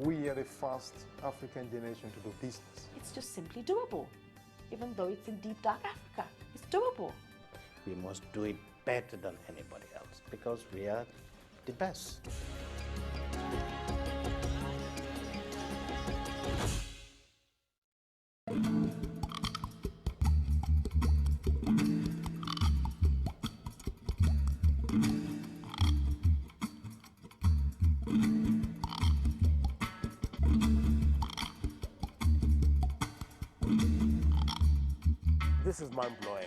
we are the first African generation to do business. It's just simply doable. Even though it's in deep dark Africa, it's doable. We must do it better than anybody else because we are the best. This is mind-blowing.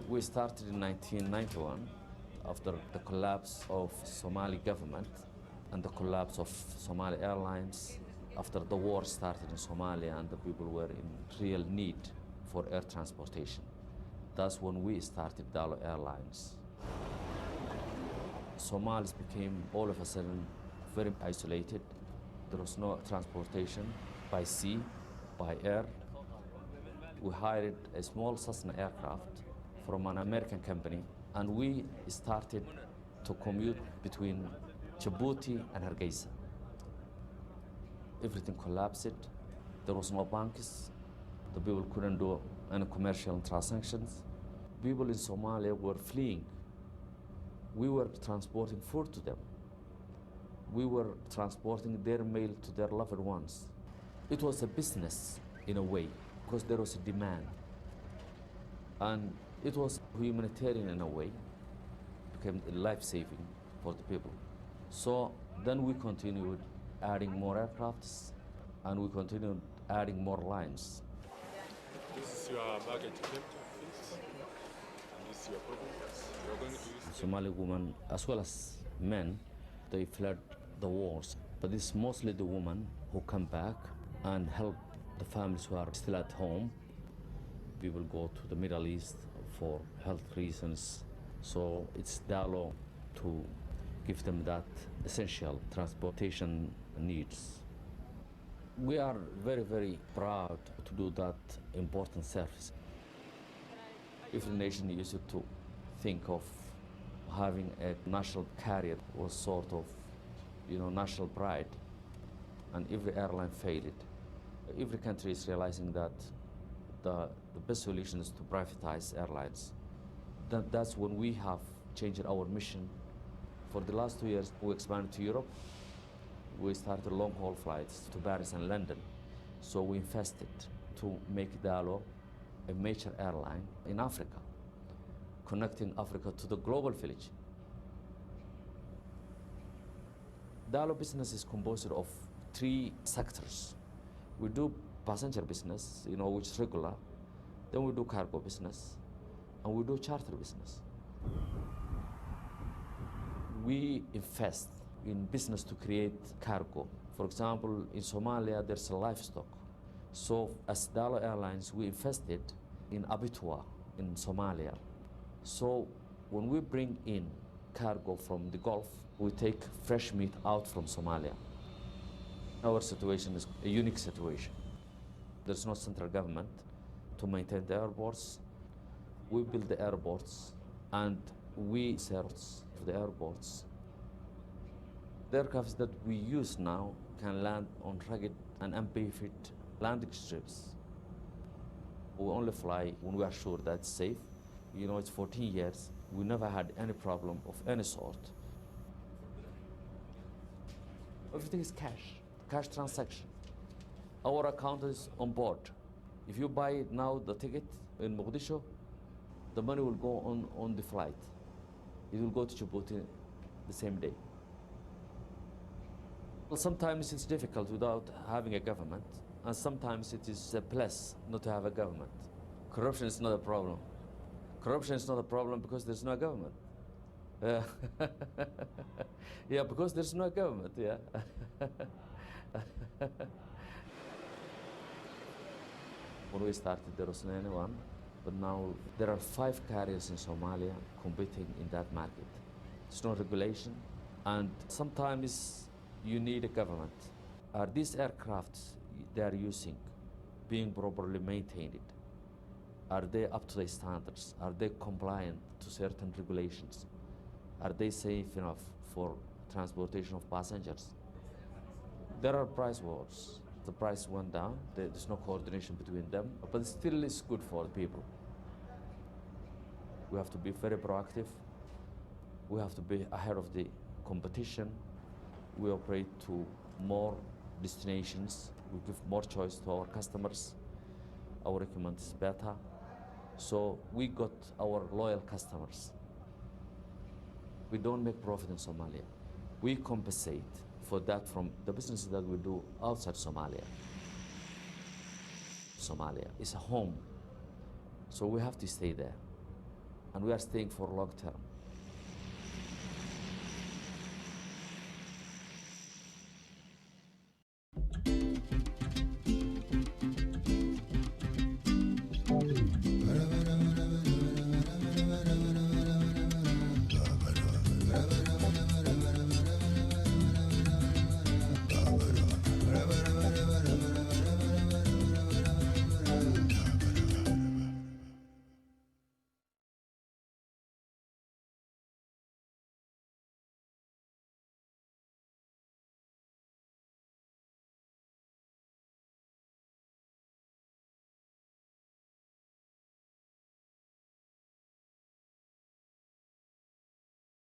We started in 1991 after the collapse of Somali government and the collapse of Somali Airlines, after the war started in Somalia and the people were in real need for air transportation. That's when we started Dalo Airlines. Somalis became all of a sudden very isolated. There was no transportation by sea, by air. We hired a small Cessna aircraft from an American company, and we started to commute between Djibouti and Hargeisa. Everything collapsed. There was no banks. The people couldn't do any commercial transactions. People in Somalia were fleeing. We were transporting food to them. We were transporting their mail to their loved ones. It was a business in a way, because there was a demand. And it was humanitarian in a way, became life-saving for the people. So then we continued adding more aircrafts, and we continued adding more lines. This is your baggage claim, please. And this is your products. You're going to use Somali women, as well as men, they fled the wars. But it's mostly the women who come back and help the families who are still at home. People go to the Middle East for health reasons. So it's Dalo to give them that essential transportation needs. We are very, very proud to do that important service. If the nation used to think of having a national carrier was sort of, national pride, and every airline failed. Every country is realizing that the best solution is to privatize airlines. That's when we have changed our mission. For the last 2 years, we expanded to Europe. We started long-haul flights to Paris and London. So we invested to make Dalo a major airline in Africa, connecting Africa to the global village. Dalo business is composed of 3 sectors. We do passenger business, which is regular. Then we do cargo business, and we do charter business. We invest in business to create cargo. For example, in Somalia, there's a livestock. So as Dalo Airlines, we invested in abattoir in Somalia. So when we bring in cargo from the Gulf, we take fresh meat out from Somalia. Our situation is a unique situation. There's no central government to maintain the airports. We build the airports, and we service the airports. The aircrafts that we use now can land on rugged and unpaved landing strips. We only fly when we are sure that's safe. It's 14 years. We never had any problem of any sort. Everything is cash transaction. Our account is on board. If you buy now the ticket in Mogadishu, the money will go on the flight. It will go to Djibouti the same day. Well, sometimes it's difficult without having a government, and sometimes it is a plus not to have a government. Corruption is not a problem. Corruption is not a problem because there's no government. Yeah, because there's no government, yeah. When we started, there was anyone. But now there are 5 carriers in Somalia competing in that market. There's no regulation, and sometimes you need a government. Are these aircrafts they are using being properly maintained? Are they up to the standards? Are they compliant to certain regulations? Are they safe enough for transportation of passengers? There are price wars. The price went down. There's no coordination between them, but it still is good for the people. We have to be very proactive. We have to be ahead of the competition. We operate to more destinations. We give more choice to our customers. Our equipment is better. So we got our loyal customers. We don't make profit in Somalia. We compensate for that from the businesses that we do outside Somalia. Somalia is a home, so we have to stay there. And we are staying for long term.